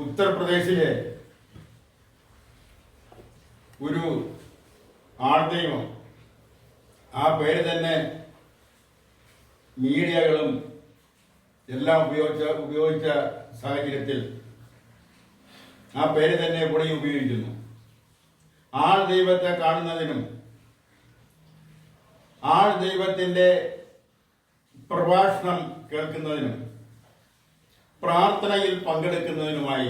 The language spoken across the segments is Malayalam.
ഉത്തർപ്രദേശിലെ ഒരു ആൾദൈവം, ആ പേര് തന്നെ മീഡിയകളും എല്ലാം ഉപയോഗിച്ച സാഹചര്യത്തിൽ ആ പേര് തന്നെ ഇവിടെ ഉപയോഗിക്കുന്നു. ആൾ ദൈവത്തെ കാണുന്നതിനും ആൾ ദൈവത്തിൻ്റെ പ്രഭാഷണം കേൾക്കുന്നതിനും പ്രാർത്ഥനയിൽ പങ്കെടുക്കുന്നതിനുമായി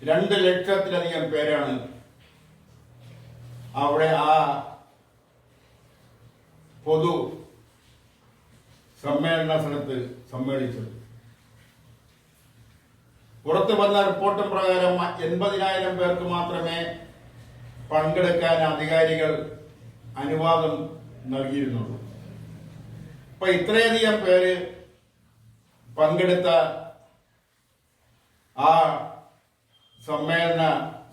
2 ലക്ഷത്തിലധികം പേരാണ് അവിടെ ആ പൊതു സമ്മേളന സ്ഥലത്ത് സമ്മേളിച്ചത്. പുറത്തു വന്ന റിപ്പോർട്ട് പ്രകാരം 80,000 പേർക്ക് മാത്രമേ പങ്കെടുക്കാൻ അധികാരികൾ അനുവാദം നൽകിയിരുന്നുള്ളൂ. അപ്പൊ ഇത്രയധികം പേര് പങ്കെടുത്ത ആ സമ്മേളന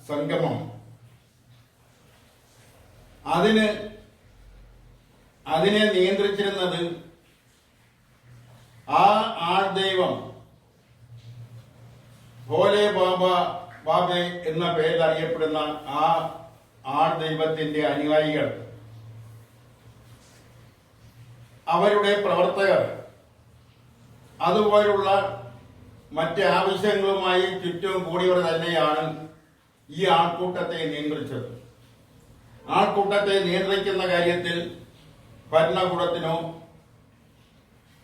സംഗമം അതിനെ നിയന്ത്രിച്ചിരുന്നത് ആ ആൾദൈവം ഭോലെ ബാബെ എന്ന പേരിൽ അറിയപ്പെടുന്ന ആ ആൾദൈവത്തിന്റെ അനുയായികൾ, അവരുടെ പ്രവർത്തകർ, അതുപോലുള്ള മറ്റ് ആവശ്യങ്ങളുമായി ചുറ്റും കൂടിയവർ തന്നെയാണ് ഈ ആൾക്കൂട്ടത്തെ നിയന്ത്രിച്ചത്. ആൾക്കൂട്ടത്തെ നിയന്ത്രിക്കുന്ന കാര്യത്തിൽ ഭരണകൂടത്തിനോ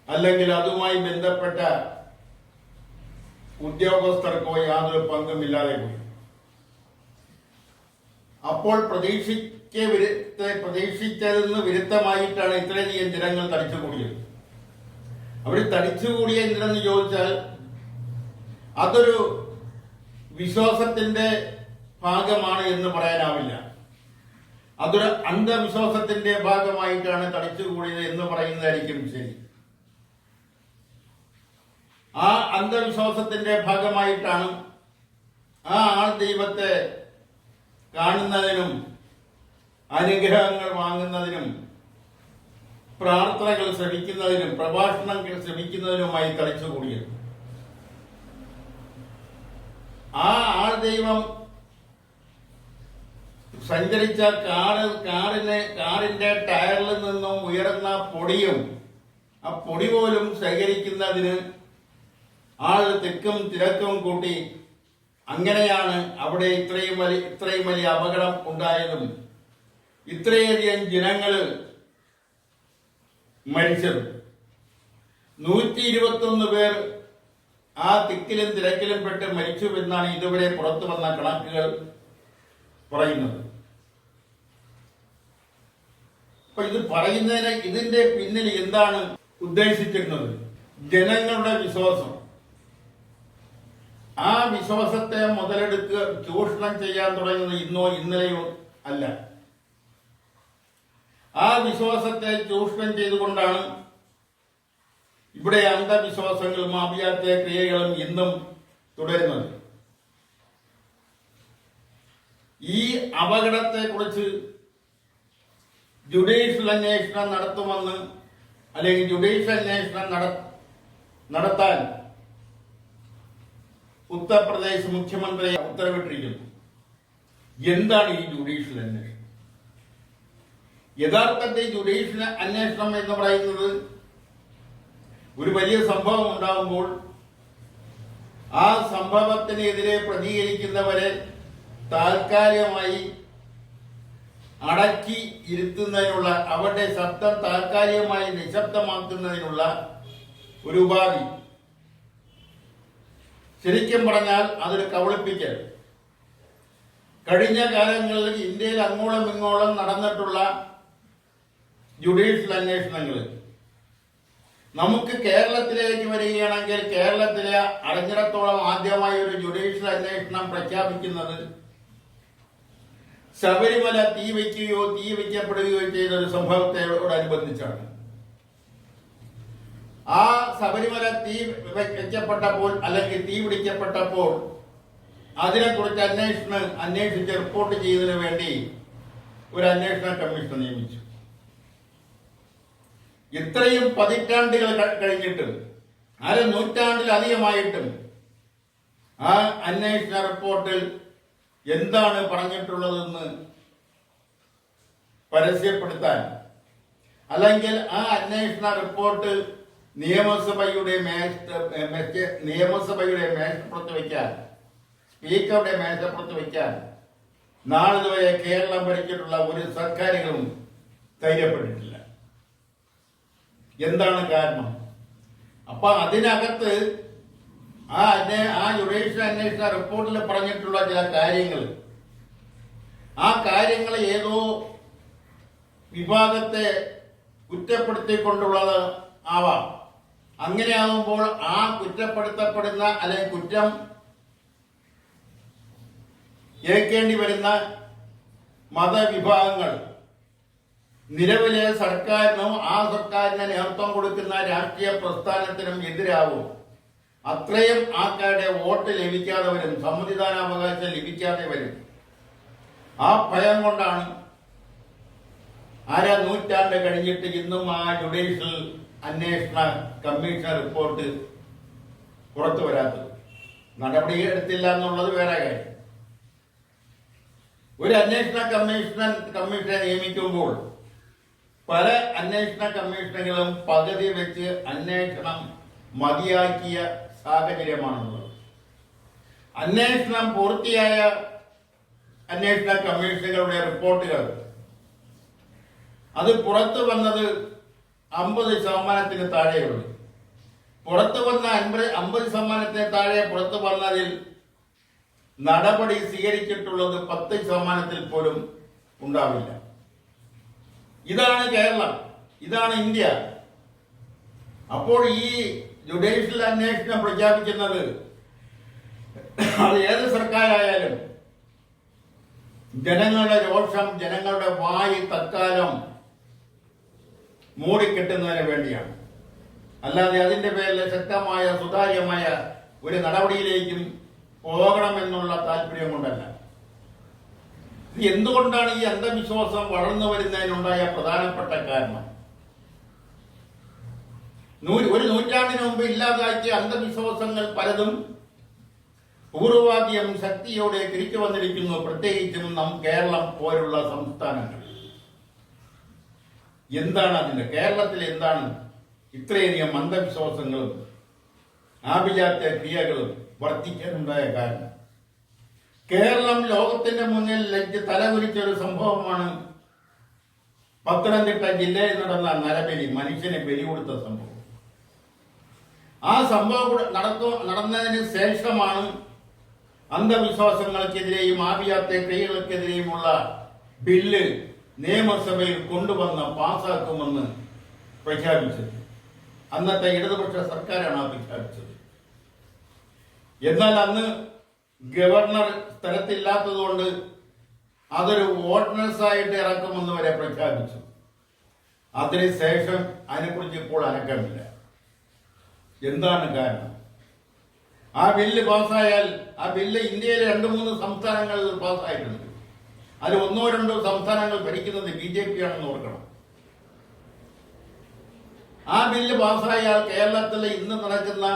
അല്ലെങ്കിൽ അതുമായി ബന്ധപ്പെട്ട ഉദ്യോഗസ്ഥർക്കോ യാതൊരു പങ്കുമില്ലാതെ പോയി. അപ്പോൾ പ്രതീക്ഷിച്ചതിന് വിരുദ്ധമായിട്ടാണ് ഇത്രയധികം ജനങ്ങൾ തടിച്ചുകൂടിയത്. അവർ തടിച്ചുകൂടിയ എന്തിനെന്ന് ചോദിച്ചാൽ അതൊരു വിശ്വാസത്തിന്റെ ഭാഗമാണ് എന്ന് പറയാനാവില്ല. അതൊരു അന്ധവിശ്വാസത്തിന്റെ ഭാഗമായിട്ടാണ് തടിച്ചുകൂടിയത് എന്ന് പറയുന്നതായിരിക്കും ശരി. ആ അന്ധവിശ്വാസത്തിന്റെ ഭാഗമായിട്ടാണ് ആ ആൾ ദൈവത്തെ കാണുന്നതിനും അനുഗ്രഹങ്ങൾ വാങ്ങുന്നതിനും പ്രാർത്ഥനകൾ ശ്രമിക്കുന്നതിനും പ്രഭാഷണങ്ങൾ ശ്രമിക്കുന്നതിനുമായി തടിച്ചുകൂടിയത്. ആ ആൾ ദൈവം സഞ്ചരിച്ച കാറിന്റെ ടയറിൽ നിന്നും ഉയർന്ന പൊടിയും ആ പൊടി പോലും ശേഖരിക്കുന്നതിന് ആൾ തിക്കും തിരക്കും കൂട്ടി. അങ്ങനെയാണ് അവിടെ ഇത്രയും വലിയ അപകടം ഉണ്ടായതും ഇത്രയധികം ജനങ്ങൾ മരിച്ചതും. 121 പേർ ആ തിക്കിലും തിരക്കിലും പെട്ട് മരിച്ചു എന്നാണ് ഇതുവരെ പുറത്തു വന്ന കണക്കുകൾ പറയുന്നത്. അപ്പൊ ഇത് പറയുന്നതിന് ഇതിന്റെ പിന്നിൽ എന്താണ് ഉദ്ദേശിച്ചിരുന്നത്? ജനങ്ങളുടെ വിശ്വാസം. ആ വിശ്വാസത്തെ മുതലെടുക്കുക, ചൂഷണം ചെയ്യാൻ തുടങ്ങുന്നത് ഇന്നോ ഇന്നലെയോ അല്ല. ആ വിശ്വാസത്തെ ചൂഷണം ചെയ്തുകൊണ്ടാണ് ഇവിടെ അന്ധവിശ്വാസങ്ങളും അഭിയാത്ത ക്രിയകളും ഇന്നും തുടരുന്നത്. ഈ അപകടത്തെക്കുറിച്ച് ജുഡീഷ്യൽ അന്വേഷണം നടത്തുമെന്ന് അല്ലെങ്കിൽ ജുഡീഷ്യൽ അന്വേഷണം നടത്താൻ ഉത്തർപ്രദേശ് മുഖ്യമന്ത്രി ഉത്തരവിട്ടിരിക്കുന്നു. എന്താണ് ഈ ജുഡീഷ്യൽ അന്വേഷണം? യഥാർത്ഥത്തിൽ ജുഡീഷ്യൽ അന്വേഷണം എന്ന് പറയുന്നത് ഒരു വലിയ സംഭവം ഉണ്ടാകുമ്പോൾ ആ സംഭവത്തിനെതിരെ പ്രതികരിക്കുന്നവരെ താൽക്കാലികമായി അടക്കി ഇരുത്തുന്നതിനുള്ള, അവരുടെ ശബ്ദം താൽക്കാലികമായി നിശബ്ദമാക്കുന്നതിനുള്ള ഒരു ഉപാധി. ശരിക്കും പറഞ്ഞാൽ അതൊരു കബളിപ്പിക്കൽ. കഴിഞ്ഞ കാലങ്ങളിൽ ഇന്ത്യയിൽ അങ്ങോളം ഇങ്ങോളം നടന്നിട്ടുള്ള ജുഡീഷ്യൽ അന്വേഷണങ്ങൾ നമുക്ക് കേരളത്തിലേക്ക് വരികയാണെങ്കിൽ കേരളത്തിലെ അറിഞ്ഞിടത്തോളം ആദ്യമായി ഒരു ജുഡീഷ്യൽ അന്വേഷണം പ്രഖ്യാപിക്കുന്നത് ശബരിമല തീ വയ്ക്കപ്പെടുകയോ ചെയ്ത ഒരു സംഭവത്തോടനുബന്ധിച്ചാണ്. ആ ശബരിമല തീ വയ്ക്കപ്പെട്ടപ്പോൾ അല്ലെങ്കിൽ തീ പിടിക്കപ്പെട്ടപ്പോൾ അതിനെക്കുറിച്ച് അന്വേഷിച്ച് റിപ്പോർട്ട് ചെയ്തതിനു വേണ്ടി ഒരു അന്വേഷണ കമ്മീഷൻ നിയമിച്ചു. ഇത്രയും പതിറ്റാണ്ടുകൾ കഴിഞ്ഞിട്ടും, 1/2 നൂറ്റാണ്ടിലധികമായിട്ടും ആ അന്വേഷണ റിപ്പോർട്ടിൽ എന്താണ് പറഞ്ഞിട്ടുള്ളതെന്ന് പരസ്യപ്പെടുത്താൻ, അല്ലെങ്കിൽ ആ അന്വേഷണ റിപ്പോർട്ട് നിയമസഭയുടെ മേശപ്പുറത്ത് വയ്ക്കാൻ, സ്പീക്കറുടെ മേശപ്പുറത്ത് വയ്ക്കാൻ നാളിതുവരെ കേരളം ഭരിച്ചിട്ടുള്ള ഒരു സർക്കാരുകളും ധൈര്യപ്പെട്ടിട്ടില്ല. എന്താണ് കാരണം? അപ്പൊ അതിനകത്ത് ആ ജുഡീഷ്യൽ അന്വേഷണ റിപ്പോർട്ടിൽ പറഞ്ഞിട്ടുള്ള ചില കാര്യങ്ങൾ, ആ കാര്യങ്ങൾ ഏതോ വിഭാഗത്തെ കുറ്റപ്പെടുത്തിക്കൊണ്ടുള്ളത് ആവാം. അങ്ങനെയാകുമ്പോൾ ആ കുറ്റപ്പെടുത്തപ്പെടുന്ന അല്ലെങ്കിൽ കുറ്റം ഏൽക്കേണ്ടി വരുന്ന മതവിഭാഗങ്ങൾ നിലവിലെ സർക്കാരിനും ആ സർക്കാരിന് നേതൃത്വം കൊടുക്കുന്ന രാഷ്ട്രീയ പ്രസ്ഥാനത്തിനും എതിരാവും. അത്രയും ആൾക്കാരുടെ വോട്ട് ലഭിക്കാതെ വരും, സമ്മതിദാനാവകാശം ലഭിക്കാതെ വരും. ആ ഭയം കൊണ്ടാണ് നൂറ്റാണ്ട് കഴിഞ്ഞിട്ട് ഇന്നും ആ ജുഡീഷ്യൽ അന്വേഷണ കമ്മീഷൻ റിപ്പോർട്ട് പുറത്തു വരാത്തത്. നടപടി എടുത്തില്ല എന്നുള്ളത് വേറെ കാര്യം. ഒരു അന്വേഷണ കമ്മീഷനെ നിയമിക്കുമ്പോൾ പല അന്വേഷണ കമ്മീഷനുകളും പകുതി വെച്ച് അന്വേഷണം മതിയാക്കിയ സാഹചര്യമാണുള്ളത്. അന്വേഷണം പൂർത്തിയായ അന്വേഷണ കമ്മീഷനുകളുടെ റിപ്പോർട്ടുകൾ അത് പുറത്തു വന്നത് 50% താഴെയുള്ളൂ. പുറത്തു വന്ന 50% താഴെ പുറത്തു വന്നതിൽ നടപടി സ്വീകരിച്ചിട്ടുള്ളത് 10% പോലും ഉണ്ടാവില്ല. ഇതാണ് കേരളം, ഇതാണ് ഇന്ത്യ. അപ്പോൾ ഈ ജുഡീഷ്യൽ അന്വേഷണം പ്രഖ്യാപിക്കുന്നത് അത് ഏത് സർക്കാരായാലും ജനങ്ങളുടെ രോഷം, ജനങ്ങളുടെ വായി തൽക്കാലം മൂടിക്കെട്ടുന്നതിന് വേണ്ടിയാണ്. അല്ലാതെ അതിന്റെ പേരിൽ ശക്തമായ സുതാര്യമായ ഒരു നടപടിയിലേക്കും പോകണമെന്നുള്ള താല്പര്യം കൊണ്ടല്ല. എന്തുകൊണ്ടാണ് ഈ അന്ധവിശ്വാസം വളർന്നു വരുന്നതിനുണ്ടായ പ്രധാനപ്പെട്ട കാരണം? ഒരു നൂറ്റാണ്ടിന് മുമ്പ് ഇല്ലാതാക്കിയ അന്ധവിശ്വാസങ്ങൾ പലതും പൂർവാദ്യം ശക്തിയോടെ തിരിച്ചു വന്നിരിക്കുന്നു, പ്രത്യേകിച്ചും കേരളം പോലുള്ള സംസ്ഥാനങ്ങൾ. എന്താണ് അതിന്റെ കേരളത്തിൽ എന്താണ് ഇത്രയധികം അന്ധവിശ്വാസങ്ങളും ആഭിജാത്യ ക്രിയകളും വർദ്ധിക്കാനുണ്ടായ കാരണം? കേരളം ലോകത്തിന്റെ മുന്നിൽ തലകുലിച്ച ഒരു സംഭവമാണ് പത്തനംതിട്ട ജില്ലയിൽ നടന്ന നരബലി, മനുഷ്യനെ ബലി കൊടുത്ത സംഭവം. ആ സംഭവം നടന്നതിന് ശേഷമാണ് അന്ധവിശ്വാസങ്ങൾക്കെതിരെയും ആഭിജാത്യ ക്രിയകൾക്കെതിരെയുമുള്ള ബില്ല് നിയമസഭയിൽ കൊണ്ടുവന്ന് പാസാക്കുമെന്ന് പ്രഖ്യാപിച്ചത്. അന്നത്തെ ഇടതുപക്ഷ സർക്കാരാണ് പ്രഖ്യാപിച്ചത്. എന്നാൽ അന്ന് ഗവർണർ സ്ഥലത്തില്ലാത്തതുകൊണ്ട് അതൊരു ഓർഡിനൻസായിട്ട് ഇറക്കുമെന്ന് വരെ പ്രഖ്യാപിച്ചു. അതിനുശേഷം അതിനെക്കുറിച്ച് ഇപ്പോൾ അനക്കമില്ല. എന്താണ് കാരണം? ആ ബില്ല് പാസ്സായാൽ, ആ ബില്ല് ഇന്ത്യയിലെ 2-3 സംസ്ഥാനങ്ങളിൽ പാസ്സായിട്ടുണ്ട്. അതിൽ 1-2 സംസ്ഥാനങ്ങൾ ഭരിക്കുന്നത് BJP ആണെന്ന് ഓർക്കണം. ആ ബില്ല് പാസ്സായാൽ കേരളത്തിൽ ഇന്ന് നടക്കുന്ന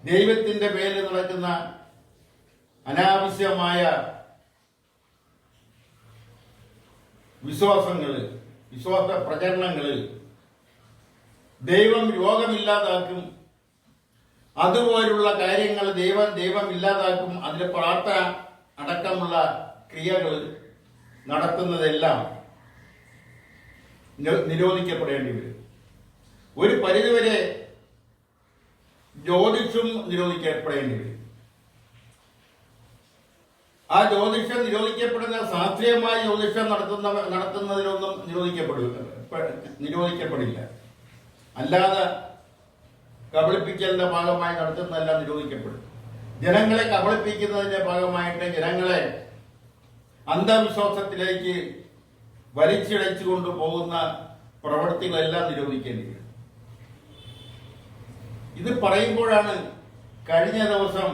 ദൈവത്തിന്റെ പേരിൽ നടക്കുന്ന അനാവശ്യമായ വിശ്വാസ പ്രചരണങ്ങളിൽ ദൈവം രോഗമില്ലാതാക്കും, അതുപോലുള്ള കാര്യങ്ങൾ ദൈവം ഇല്ലാതാക്കും, അതിലെ പ്രാർത്ഥന അടക്കമുള്ള ക്രിയകൾ നടത്തുന്നതെല്ലാം നിരോധിക്കപ്പെടേണ്ടി വരും. ഒരു പരിധിവരെ ജ്യോതിഷം നിരോധിക്കപ്പെടേണ്ടി വരും. ആ ജ്യോതിഷം നിരോധിക്കപ്പെടുന്ന ശാസ്ത്രീയമായ ജ്യോതിഷം നടത്തുന്നതിനൊന്നും നിരോധിക്കപ്പെടില്ല. അല്ലാതെ കബളിപ്പിക്കലിന്റെ ഭാഗമായി നടത്തുന്നതെല്ലാം നിരോധിക്കപ്പെടും. ജനങ്ങളെ കബളിപ്പിക്കുന്നതിന്റെ ഭാഗമായിട്ട് ജനങ്ങളെ അന്ധവിശ്വാസത്തിലേക്ക് വലിച്ചിഴച്ചു കൊണ്ടുപോകുന്ന പ്രവൃത്തികളെല്ലാം നിരോധിക്കേണ്ടി വരും. ഇത് പറയുമ്പോഴാണ് കഴിഞ്ഞ ദിവസം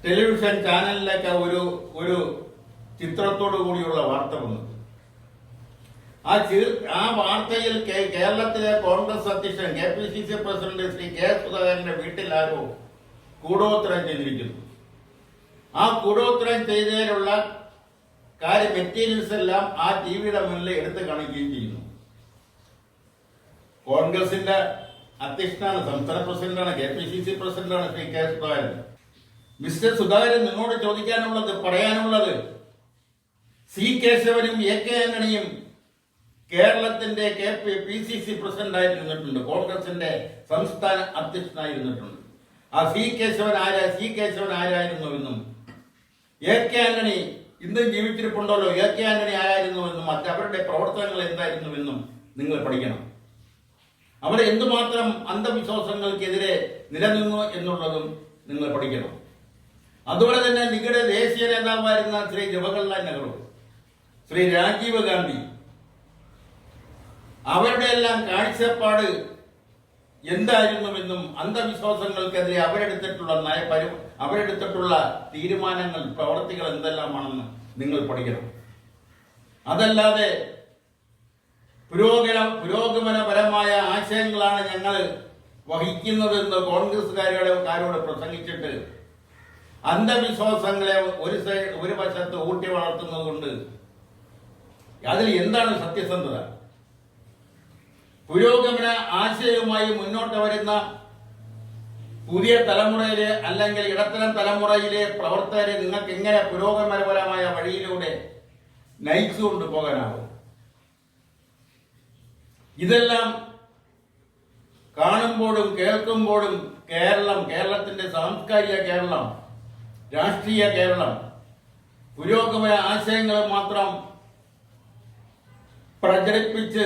ടെലിവിഷൻ ചാനലിലേക്ക് ഒരു ചിത്രത്തോടു കൂടിയുള്ള വാർത്ത വന്നത്. ആ വാർത്തയിൽ കേരളത്തിലെ കോൺഗ്രസ് അധ്യക്ഷൻ KPCC പ്രസിഡന്റ് ശ്രീ K. സുധാകരന്റെ വീട്ടിൽ ആരോ കൂടോത്രം ചെയ്തിരിക്കുന്നു. ആ കൂടോത്രം ചെയ്തതിലുള്ള മെറ്റീരിയൽസ് എല്ലാം ആ ടി വിയുടെ മുന്നിൽ എടുത്ത് കാണിക്കുകയും ചെയ്യുന്നു. കോൺഗ്രസിന്റെ അധ്യക്ഷനാണ്, സംസ്ഥാന പ്രസിഡന്റാണ്, KPCC പ്രസിഡന്റാണ് ശ്രീ കെ സുധാകരൻ. മിസ്റ്റർ സുധാകരൻ, നിങ്ങളോട് ചോദിക്കാനുള്ളത്, പറയാനുള്ളത്, സി കേശവനും AK ആന്റണിയും കേരളത്തിന്റെ PCC പ്രസിഡന്റായിരുന്നിട്ടുണ്ട്, കോൺഗ്രസിന്റെ സംസ്ഥാന അധ്യക്ഷനായിരുന്നിട്ടുണ്ട്. ആ സി കേശവൻ ആരായിരുന്നുവെന്നും AK ആന്റണി ഇന്നും ജീവിച്ചിരിപ്പുണ്ടല്ലോ, AK ആന്റണി ആരായിരുന്നുവെന്നും മറ്റവരുടെ പ്രവർത്തനങ്ങൾ എന്തായിരുന്നുവെന്നും നിങ്ങൾ പഠിക്കണം. അവർ എന്തുമാത്രം അന്ധവിശ്വാസങ്ങൾക്കെതിരെ നിലനിന്നു എന്നുള്ളതും നിങ്ങൾ പഠിക്കണം. അതുപോലെ തന്നെ നിങ്ങളുടെ ദേശീയ നേതാവായിരുന്ന ശ്രീ ജവഹർലാൽ നെഹ്റു, ശ്രീ രാജീവ് ഗാന്ധി, അവരുടെ എല്ലാം കാഴ്ചപ്പാട് എന്തായിരുന്നുവെന്നും അന്ധവിശ്വാസങ്ങൾക്കെതിരെ അവരെടുത്തിട്ടുള്ള തീരുമാനങ്ങൾ, പ്രവർത്തികൾ എന്തെല്ലാമാണെന്ന് നിങ്ങൾ പഠിക്കണം. അതല്ലാതെ പുരോഗമനപരമായ ആശയങ്ങളാണ് ഞങ്ങൾ വഹിക്കുന്നതെന്ന് കോൺഗ്രസ്സുകാരോട് പ്രസംഗിച്ചിട്ട് അന്ധവിശ്വാസങ്ങളെ ഒരു വശത്ത് ഊട്ടി വളർത്തുന്നത് കൊണ്ട് അതിൽ എന്താണ് സത്യസന്ധത? പുരോഗമന ആശയവുമായി മുന്നോട്ട് വരുന്ന പുതിയ തലമുറയിലെ അല്ലെങ്കിൽ ഇടത്തരം തലമുറയിലെ പ്രവർത്തകരെ നിങ്ങൾക്ക് എങ്ങനെ പുരോഗമനപരമായ വഴിയിലൂടെ നയിച്ചുകൊണ്ട് പോകാനാവും? ഇതെല്ലാം കാണുമ്പോഴും കേൾക്കുമ്പോഴും കേരളത്തിന്റെ സാംസ്കാരിക കേരളം, രാഷ്ട്രീയ കേരളം, പുരോഗമന ആശയങ്ങൾ മാത്രം പ്രചരിപ്പിച്ച്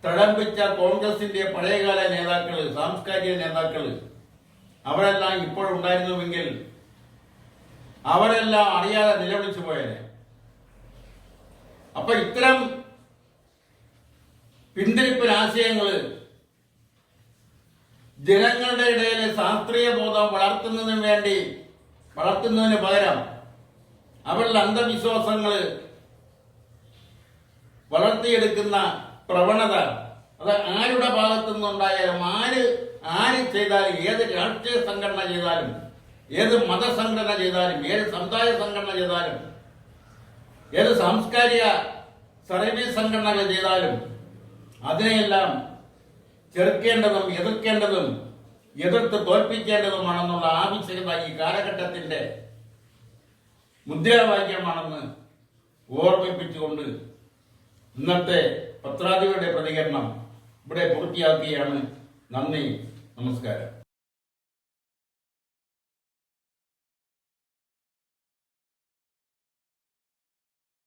തഴമ്പിച്ച കോൺഗ്രസിന്റെ പഴയകാല നേതാക്കള്, സാംസ്കാരിക നേതാക്കള്, അവരെല്ലാം ഇപ്പോഴുണ്ടായിരുന്നുവെങ്കിൽ അവരെല്ലാം അറിയാതെ നിലവിളിച്ചു പോയേനെ. അപ്പൊ ഇത്തരം പിന്തിരിപ്പൻ ആശയങ്ങള് ജനങ്ങളുടെ ഇടയിലെ ശാസ്ത്രീയ ബോധം വളർത്തുന്നതിന് പകരം അവരുടെ അന്ധവിശ്വാസങ്ങള് വളർത്തിയെടുക്കുന്ന പ്രവണത, അത് ആരുടെ ഭാഗത്തു നിന്നുണ്ടായാലും ആര് ചെയ്താലും, ഏത് രാഷ്ട്രീയ സംഘടന ചെയ്താലും, ഏത് മതസംഘടന ചെയ്താലും, ഏത് സമുദായ സംഘടന ചെയ്താലും, ഏത് സാംസ്കാരിക സർവീസ് സംഘടനകൾ ചെയ്താലും അതിനെയെല്ലാം ചെറുക്കേണ്ടതും എതിർത്ത് തോൽപ്പിക്കേണ്ടതുമാണെന്നുള്ള ആവശ്യകത ഈ കാലഘട്ടത്തിന്റെ മുദ്രാവാക്യമാണെന്ന് ഓർമ്മിപ്പിച്ചുകൊണ്ട് ഇന്നത്തെ പത്രാധിപരുടെ പ്രതികരണം ഇവിടെ പൂർത്തിയാക്കുകയാണ്. നന്ദി, നമസ്കാരം.